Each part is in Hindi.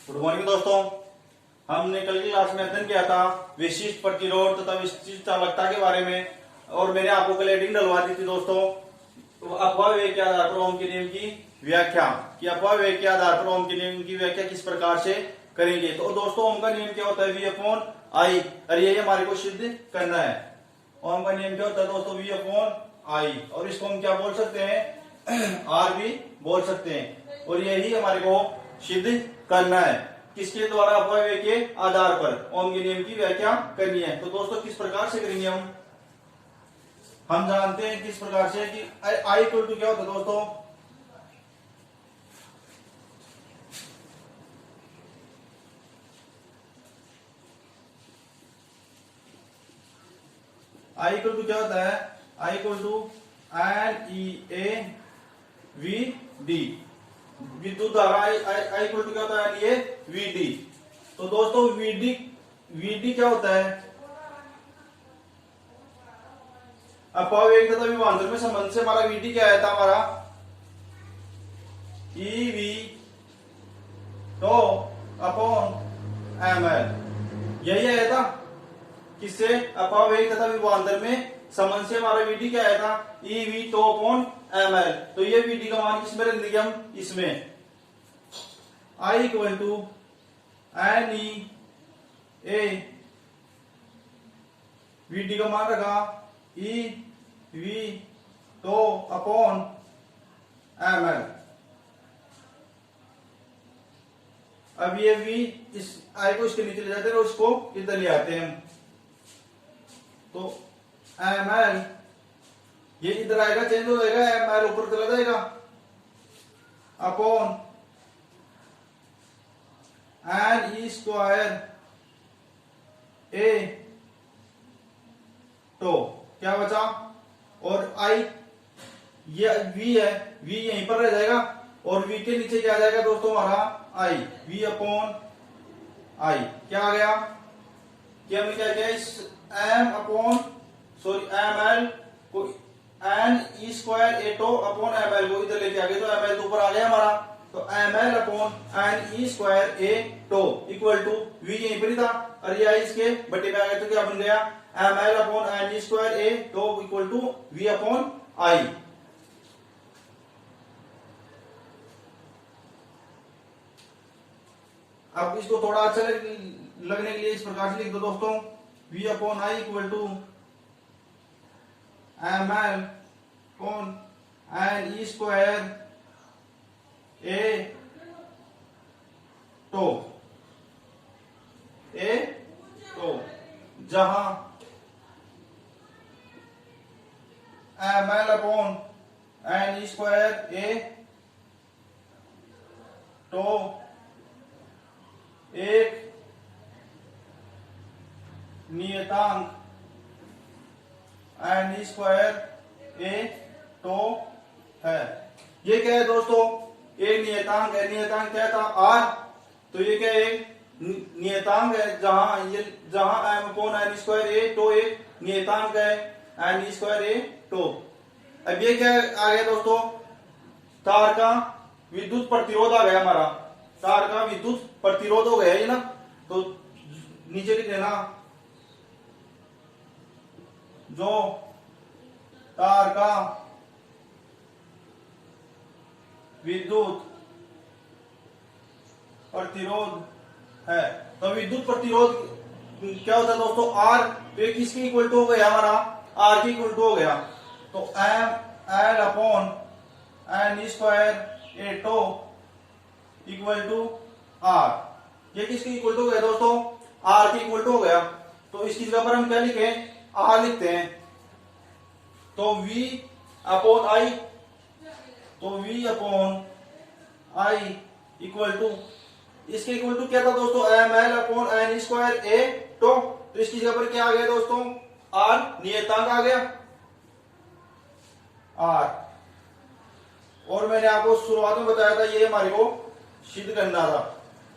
गुड मॉर्निंग दोस्तों। हमने कल की क्लास में अध्ययन किया था विशिष्ट प्रतिरोध तथा विशिष्ट चालकता के बारे में, और मैंने आपको कल हेडिंग डलवा दी थी दोस्तों, तो अपव्यय वेग के आधार पर ओम के नियम की व्याख्या, कि अपव्यय वेग के आधार पर ओम के नियम की व्याख्या किस प्रकार से करेंगे। तो दोस्तों ओम का नियम क्या होता है, वी अपॉन आई, और यही हमारे को सिद्ध करना है। ओम का नियम क्या होता है दोस्तों, वी अपॉन आई, और इसको हम क्या बोल सकते हैं, आर भी बोल सकते हैं, और यही हमारे को सिद्ध करना है। किसके द्वारा, अपव्यय वेग के आधार पर ओम के नियम की व्याख्या करनी है। तो दोस्तों किस प्रकार से करेंगे हम जानते हैं किस प्रकार से कि आई इक्वल टू क्या होता है दोस्तों, आई इक्वल टू क्या होता है, I equal to N e A we d, विद्युत धारा आई इक्वल टू क्या होता है, ये वी डी। तो दोस्तों वी डी क्या होता है, अपव्यय वेग तथा विभवांतर में संबंध से हमारा वीडी क्या आया था, हमारा ई वी तो अपॉन एम एल, यही आया था। किससे, अपव्यय वेग तथा विभवांतर में संबंध से हमारा वीडी क्या आया था, ई वी तो अपॉन एम एल। तो ये वीडी का मान किसमें रख देंगे हम, इसमें I equal to N e A, v d का मान रखा ई वी तो अपॉन एम एल। अब ये वी इस आई को इसके नीचे ले जाते हैं और उसको इधर ले आते हैं हम, तो एम एल ये इधर आएगा, चेंज हो जाएगा, एम एल ऊपर चला जाएगा अपॉन एन ई स्क्वायर ए, तो क्या बचा, और आई ये वी है, वी यहीं पर रह जाएगा, और वी के नीचे क्या आ जाएगा दोस्तों, हमारा आई, वी अपॉन आई क्या आ गया, कि हमने क्या किया, इस m upon sorry m l को n E square A tau upon m l को इधर लेके आ गए, तो एम एल तो ऊपर आ गया हमारा, तो M L upon N E square A tau equal to V यहीं पर ही था, और ये आई इसके बटे पे आ गया, तो क्या बन गया, M L upon N E square A tau equal to V upon I. अब इसको थोड़ा अच्छा लगने के लिए इस प्रकार से लिख दो दोस्तों, v upon I equal to m L upon N E square A tau, जहां m L upon N E square A tau एक नियतांक n E square A tau है। ये क्या है दोस्तों, एक नियतांक है, नियतांक क्या था, आर, तो ये क्या है, नियतांक है, जहां M upon N square A tau एक नियतांक है एन स्क्वायर ए टो। अब ये क्या आ गया दोस्तों, तार का विद्युत प्रतिरोध आ गया हमारा, तार का विद्युत प्रतिरोध हो गया ये ना, तो नीचे लिख लेना, जो तार का विद्युत प्रतिरोध है। तो विद्युत प्रतिरोध क्या होता है दोस्तों, आर, तो ये किसके इक्वल टू हो गया हमारा, आर के इक्वल टू हो गया, तो M L upon N square A tau equal to R, ये किसके इक्वल टू हो गया दोस्तों, आर के इक्वल टू हो गया। तो इसकी जगह पर हम क्या लिखे, आर लिखते हैं, तो वी अपॉन आई, तो V upon I equal to, इसके इक्वल टू क्या था दोस्तों, M L upon N square A tau, तो इसकी जगह पर क्या आ गया दोस्तों, आर नियतांक आ गया आर, और मैंने आपको शुरुआत में बताया था ये हमारे को सिद्ध करना था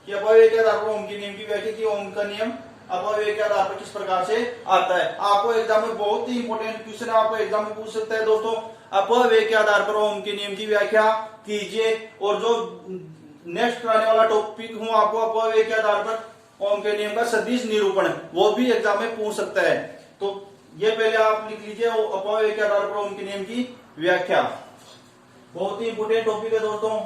कि अपव्यय के आधार पर ओम के नियम की व्याख्या की, ओम का नियम अपव्यय के आधार पर किस प्रकार से आता है। आपको एग्जाम में बहुत ही इंपॉर्टेंट क्वेश्चन आपको एग्जाम में पूछ सकता है दोस्तों, अपव्यय के आधार पर ओम के नियम की व्याख्या कीजिए, और जो नेक्स्ट कराने वाला टॉपिक हूं आपको अपव्यय के आधार पर ओम के नियम का सदिश निरूपण, वो भी एग्जाम में पूछ सकता है। तो ये पहले आप लिख लीजिए, अपव्यय के आधार पर ओम के नियम की व्याख्या। बहुत ही इंपोर्टेंट टॉपिक है दोस्तों,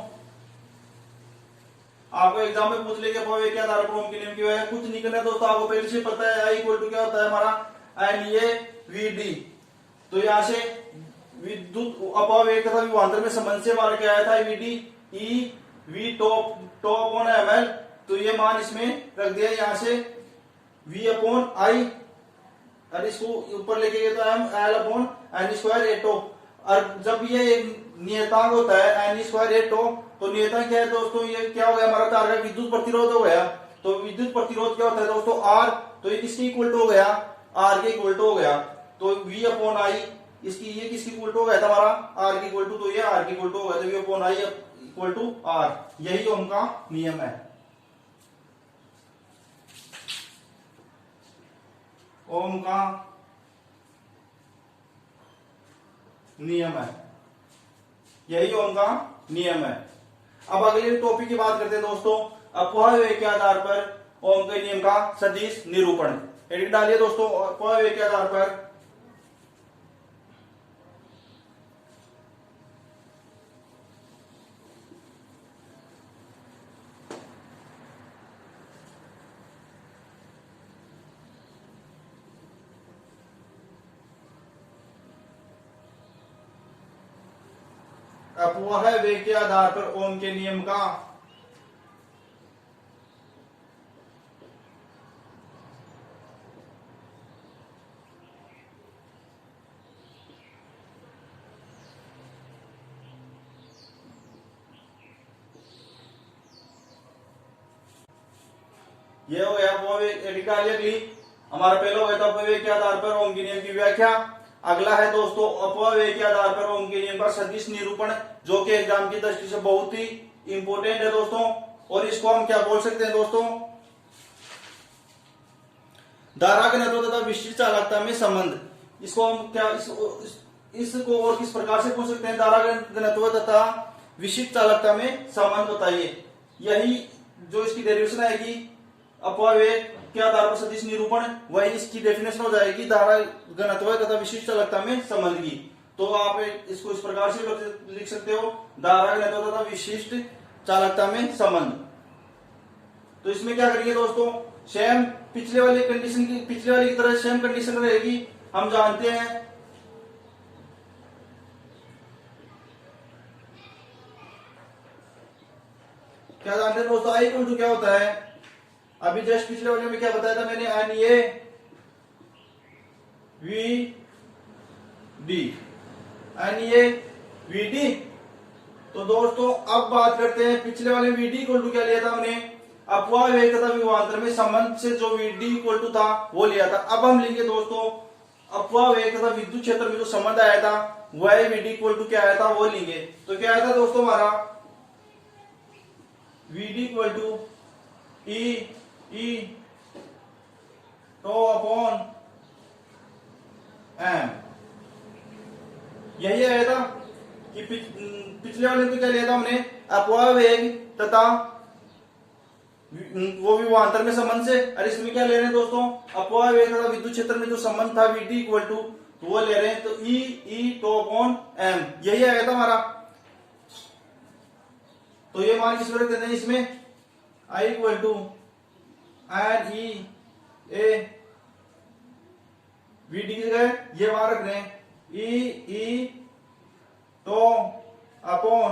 आपको एग्जाम में पूछ लेंगे अपव्यय के आधार पर ओम के नियम की व्याख्या। कुछ नहीं करना दोस्तों, आपको पहले से पता है आई इक्वल टू क्या होता है हमारा एन ए वी डी। तो यहां से विद्युत अपव्यय तथा विभवांतर में संबंध से हमारा क्या आया था, V D E V tau upon M L. तो ये मान इसमें रख दिया यहां से वी अपॉन आई, और इसको ऊपर लेके गए तो M L upon N square A tau. और जब ये एक नियतांक होता है एन स्क्वायर ए टॉप, तो नियतांक क्या है दोस्तों, ये क्या हो गया हमारा तार का विद्युत प्रतिरोध हो गया। तो विद्युत प्रतिरोध क्या होता है दोस्तों, आर। तो ये किसके इक्वल टू हो गया, आर के इक्वल टू हो गया। तो वी अपॉन आई इसकी, ये किसकी इक्वल टू हो गया था हमारा, आर की इक्वल टू। तो ये आर की इक्वल टू हो गया, तो V upon I equal to R. यही ओम का नियम है, ओम का नियम है, यही ओम का नियम है। अब अगले टॉपिक की बात करते हैं दोस्तों, अपव्यय के आधार पर ओम के नियम का सदिश निरूपण। हेडिंग डालिए दोस्तों, अपव्यय के आधार पर अपव्यय के आधार पर ओम के नियम का ये हो गया अपव्यय। अगली हमारा पहला हो गया था अपव्यय के आधार पर ओम के नियम की व्याख्या। अगला है दोस्तों अपव्यय के आधार पर ओम के नियम का सदिश निरूपण, जो कि एग्जाम की दृष्टि से बहुत ही इंपोर्टेंट है दोस्तों। और इसको हम क्या बोल सकते हैं दोस्तों, धारा घनत्व तथा विशिष्ट चालकता में संबंध। इसको हम क्या इसको और किस प्रकार से पूछ सकते हैं, धारा घनत्व तथा विशिष्ट चालकता में संबंध बताइए। यही जो इसकी डेरिवेशन आएगी अपव्यय के आधार पर सदिश निरूपण, वही इसकी डेफिनेशन हो जाएगी धारा घनत्व तथा विशिष्ट चालकता में संबंध की। तो आप इसको इस प्रकार से लिख सकते हो, धारा घनत्व तथा विशिष्ट चालकता में संबंध। तो इसमें क्या करेंगे दोस्तों, सेम पिछले वाली की तरह सेम कंडीशन रहेगी। हम जानते हैं क्या जानते हैं दोस्तों, आई इक्वल टू क्या होता है, अभी जस्ट पिछले वाले में क्या बताया था मैंने, N A we D, N A we D. तो दोस्तों अब बात करते हैं, पिछले वाले वीडी इक्वल टू क्या लिया था हमने, अपव्यय तथा विभवांतर में संबंध से जो वीडी इक्वल टू था वो लिया था। अब हम लेंगे दोस्तों अपव्यय तथा विद्युत क्षेत्र में जो संबंध आया था वह वीडी इक्वल टू क्या आया था वो लेंगे। तो क्या आया था दोस्तों हमारा, V D equal to E tau upon M. यही आया था कि पिछले वाले में क्या लिया था हमने, अपव्यय तथा वो विभवांतर में संबंध से। और इसमें क्या ले रहे हैं दोस्तों, अपव्यय तथा विद्युत क्षेत्र में जो संबंध था वीडी इक्वल टू, तो वो ले रहे हैं। तो ई टो अपॉन एम, यही आया था हमारा। तो ये मान किस रख देते हैं इसमें, I equal to N e A we d की जगह ये मान रख रहे हैं ई टो अपॉन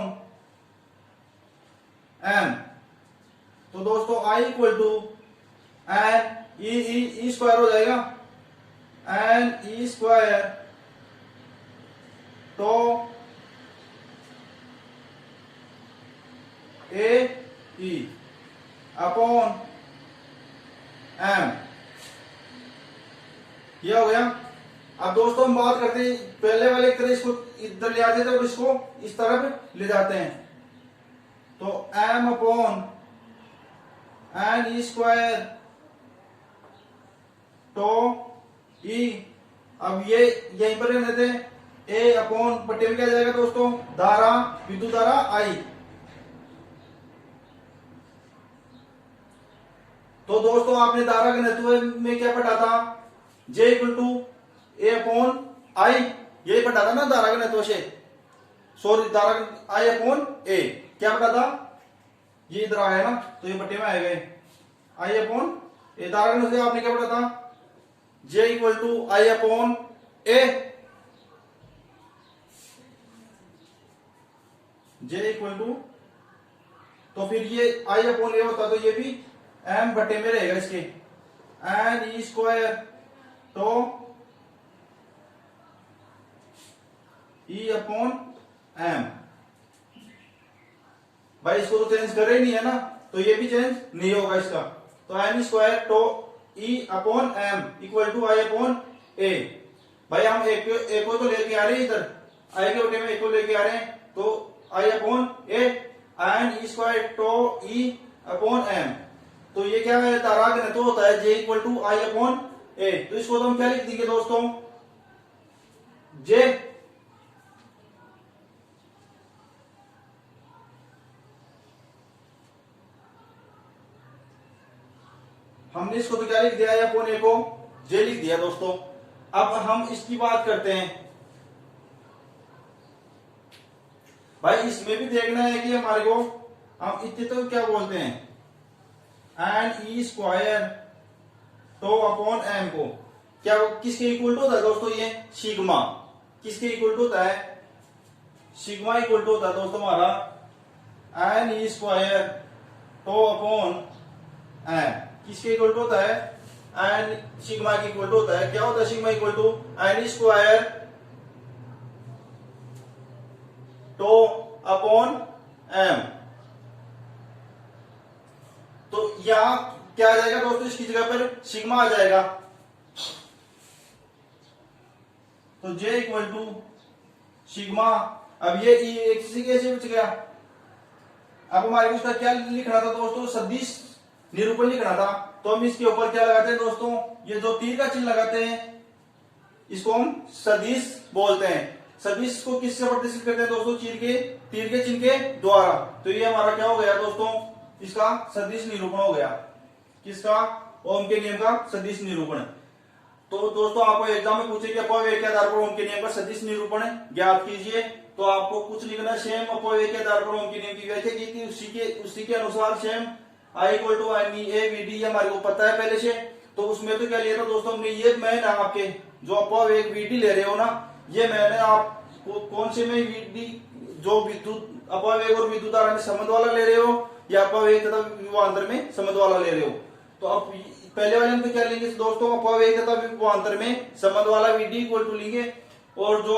एम। तो दोस्तों I equal to N E square हो जाएगा, एन ई स्क्वायर तो ए ई अपॉन एम, ये हो गया। अब दोस्तों हम बात करते हैं पहले वाले की तरह, इसको इधर ले आते थे और इसको इस तरफ ले जाते हैं। तो M upon N E square तो ई, अब ये यहीं पर रहने देते हैं, ए अपॉन पट्टे में क्या जाएगा दोस्तों, धारा विद्युत धारा आई, तो दोस्तों आपने धारा घनत्व में क्या पढ़ा था, J equal to A upon I, यही पढ़ा था ना धारा घनत्व से, सॉरी धारा आई अपॉन ए, क्या पढ़ा था, ये इधर आया ना तो ये बट्टे में आएगा आई अपॉन ए। धारा घनत्व से आपने क्या पढ़ा था, J equal to I upon A, J equal to, तो फिर ये आई अपॉन ए होता तो ये भी एम बटे में रहेगा इसके, एन ई स्क्वायर तो ई अपॉन एम। भाई इसको तो चेंज कर ही नहीं है ना, तो ये भी चेंज नहीं होगा इसका, तो एन स्क्वायर तो e upon m equal to I upon A. भाई हम एक को तो लेके आ रहे हैं, इधर आई के बटे में एक को लेके आ रहे हैं, तो आई upon A N E square तो ई अपॉन एम। तो ये क्या है, धारा घनत्व होता है J equal to I upon A. तो इसको तो हम क्या लिख देंगे दोस्तों, J हमने इसको तो क्या लिख दिया, अपॉन ए को J लिख दिया दोस्तों। अब हम इसकी बात करते हैं, भाई इसमें भी देखना है कि हमारे को हम इतने तो क्या बोलते हैं, N E square tau upon M को क्या किसके इक्वल टू होता है दोस्तों, ये सिग्मा किसके इक्वल टू होता है, सिग्मा इक्वल टू होता है दोस्तों हमारा एन ई स्क्वायर तो अपॉन एम, किसके इक्वल टू होता है, एन सिग्मा के इक्वल टू होता है। क्या होता है sigma equal to N square tau upon M. तो यहां क्या आ जाएगा दोस्तों, इसकी जगह पर सिग्मा आ जाएगा, तो J इक्वल टू सिग्मा। अब ये किसी कैसे बच गया, अब हमारे को इसका क्या लिखना था दोस्तों, सदिश निरूपण लिखना था, तो हम इसके ऊपर क्या लगाते हैं दोस्तों, ये जो तीर का चिन्ह लगाते हैं इसको हम सदिश बोलते हैं। सदिश को किससे प्रदर्शित करते हैं दोस्तों, तीर के चिन्ह के द्वारा। तो ये हमारा क्या हो गया दोस्तों, इसका सदिश निरूपण हो गया, किसका, ओम के नियम का सदिश निरूपण। तो दोस्तों आपको एग्जाम में पूछे कि अपव्यय के आधार पर ओम के नियम का सदिश निरूपण ज्ञात कीजिए, तो आपको कुछ लिखना, सेम अपव्यय के आधार पर ओम के नियम की व्याख्या की थी, उसी के अनुसार same I equal to N A we D हमारे को पता है पहले से। तो उसमें तो क्या लिया था दोस्तों हमने, ये मैंने आपके जो अपव्यय वीडी ले रहे हो ना, ये मैंने आप कौन से में वीडी जो विद्युत अपव्यय और विद्युत धारा में संबंध वाला ले रहे हो, या अपव्यय तथा विभवांतर में संबंध वाला ले रहे हो। तो अब पहले वाले में क्या लेंगे दोस्तों, अपव्यय तथा विभवांतर में संबंध वाला वीडी इक्वल टू लेंगे, और जो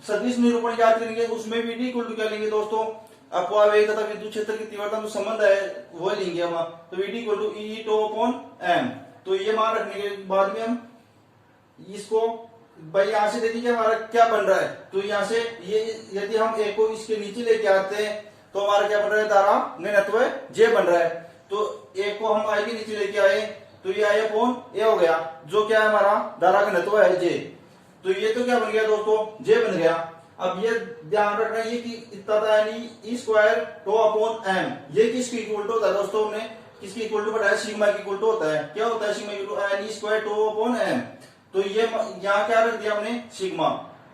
सदिश निरूपण याद करेंगे उसमें वीडी इक्वल टू क्या लेंगे दोस्तों, अपव्यय तथा विद्युत क्षेत्र की तीव्रता जो संबंध है वो लेंगे हम, तो V D equal to E tau upon M. तो ये मान रखने के बाद में हम इसको, भाई यहां से देखिए हमारा क्या बन रहा है, तो यहां से ये यदि हम ए को इसके नीचे लेके आते हैं तो हमारा क्या बन रहा है, धारा घनत्व J बन रहा है। तो ए को हम आई के नीचे लेके आए तो ये आई अपॉन ए हो गया, जो क्या है हमारा धारा घनत्व है J। तो ये तो क्या बन गया दोस्तों, J बन गया। अब ये ध्यान रखना है कि इतना था यानी E square tau upon M, ये किसकी इक्वल टू होता है दोस्तों, हमने किसकी इक्वल टू बताया, सिग्मा की इक्वल टू होता है। क्या होता है sigma equal to N E square tau upon M. तो ये यहाँ क्या रख दिया हमने सिग्मा,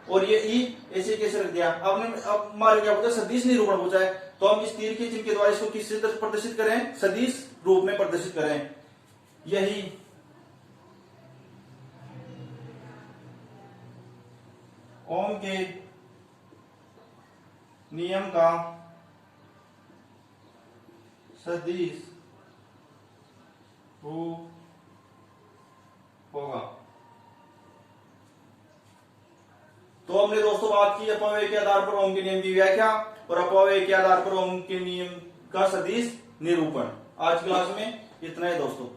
और ये ई ऐसे कैसे रख दिया। अब हमारे क्या पूछा, सदिश निरूपण पूछा है, तो हम इस तीर के चिन्ह के द्वारा इसको किससे प्रदर्शित करें, सदिश रूप में प्रदर्शित करें। यही ओम के नियम का सदिश रूप होगा। तो हमने दोस्तों बात की अपव्यय के आधार पर ओम के नियम की व्याख्या और अपव्यय के आधार पर ओम के नियम का सदिश निरूपण। आज क्लास में इतना ही दोस्तों।